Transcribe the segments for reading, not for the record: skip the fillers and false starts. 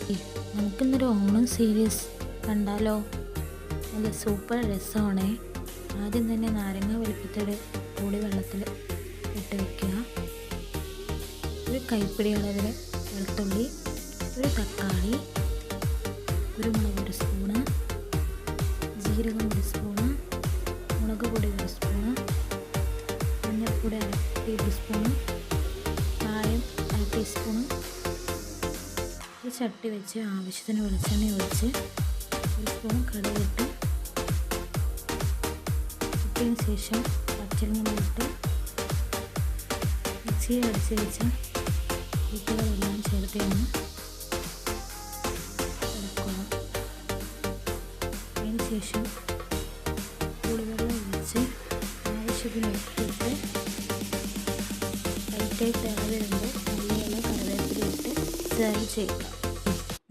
നമുക്കിന്നൊരു ഓണം സീരീസ് കണ്ടാലോ? നല്ല സൂപ്പർ രസമാണേ. ആദ്യം തന്നെ നാരങ്ങ വലിപ്പത്തിൽ പുളിവെള്ളത്തിൽ ഇട്ട് വയ്ക്കുക. ഒരു കൈപ്പിടി അളവിൽ വെളുത്തുള്ളി, ഒരു തക്കാളി, കുരുമുളക് 1 സ്പൂണ്, ജീരകം 1 സ്പൂണ്, മുളക് പൊടി 1 സ്പൂണ്, മഞ്ഞൾപ്പൊടി 1 ടേബിൾ സ്പൂണ്, കായം 1 ടീസ്പൂണ്. ഒരു ചട്ടി വെച്ച് ആവശ്യത്തിന് വെളിച്ചെണ്ണ ഒഴിച്ച് 1 സ്പൂൺ കടുകിട്ട് ഇട്ടതിന് ശേഷം പച്ചമുളകിട്ട് മിക്സിയിൽ അടിച്ച് വെച്ച കൂട്ടുകളെല്ലാം ചേർത്ത് ഇളക്കുക. അതിന് ശേഷം പുളിവെള്ളം ഒഴിച്ച് ആവശ്യത്തിന് ഉപ്പിട്ട് ലൈറ്റായി തിള വരുമ്പോൾ മല്ലിയില കറിവേപ്പില ഇട്ട് സെർവ് ചെയ്യുക.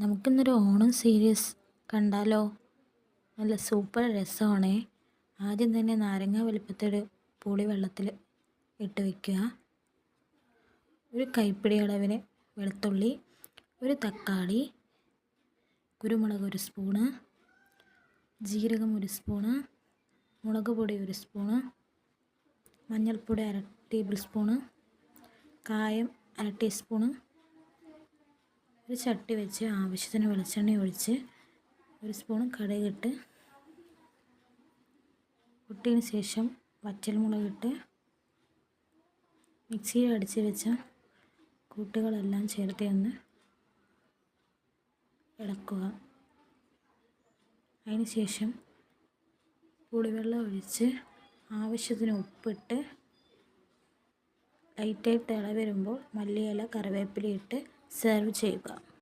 നമുക്കിന്നൊരു ഓണം സീരീസ് കണ്ടാലോ? നല്ല സൂപ്പർ രസമാണേ. ആദ്യം തന്നെ നാരങ്ങ വലിപ്പത്തിൽ പുളിവെള്ളത്തിൽ ഇട്ട് വയ്ക്കുക. ഒരു കൈപ്പിടി അളവിന് വെളുത്തുള്ളി, ഒരു തക്കാളി, കുരുമുളക് 1 സ്പൂണ്, ജീരകം 1 സ്പൂണ്, മുളക് പൊടി 1 സ്പൂണ്, മഞ്ഞൾപ്പൊടി 1 ടേബിൾ സ്പൂണ്, കായം 1 ടീസ്പൂണ്. ഒരു ചട്ടി വെച്ച് ആവശ്യത്തിന് വെളിച്ചെണ്ണ ഒഴിച്ച് 1 സ്പൂൺ കടുകിട്ട് പൊട്ടിയതിന് ശേഷം വറ്റൽമുളകിട്ട് മിക്സിയിൽ അടിച്ച് വെച്ച കൂട്ടുകളെല്ലാം ചേർത്ത് ഇളക്കുക. അതിന് ശേഷം പുളിവെള്ളം ഒഴിച്ച് ആവശ്യത്തിന് ഉപ്പിട്ട് ലൈറ്റായി തിള വരുമ്പോൾ മല്ലിയില കറിവേപ്പില ഇട്ട് സെർവ് ചെയ്യുക.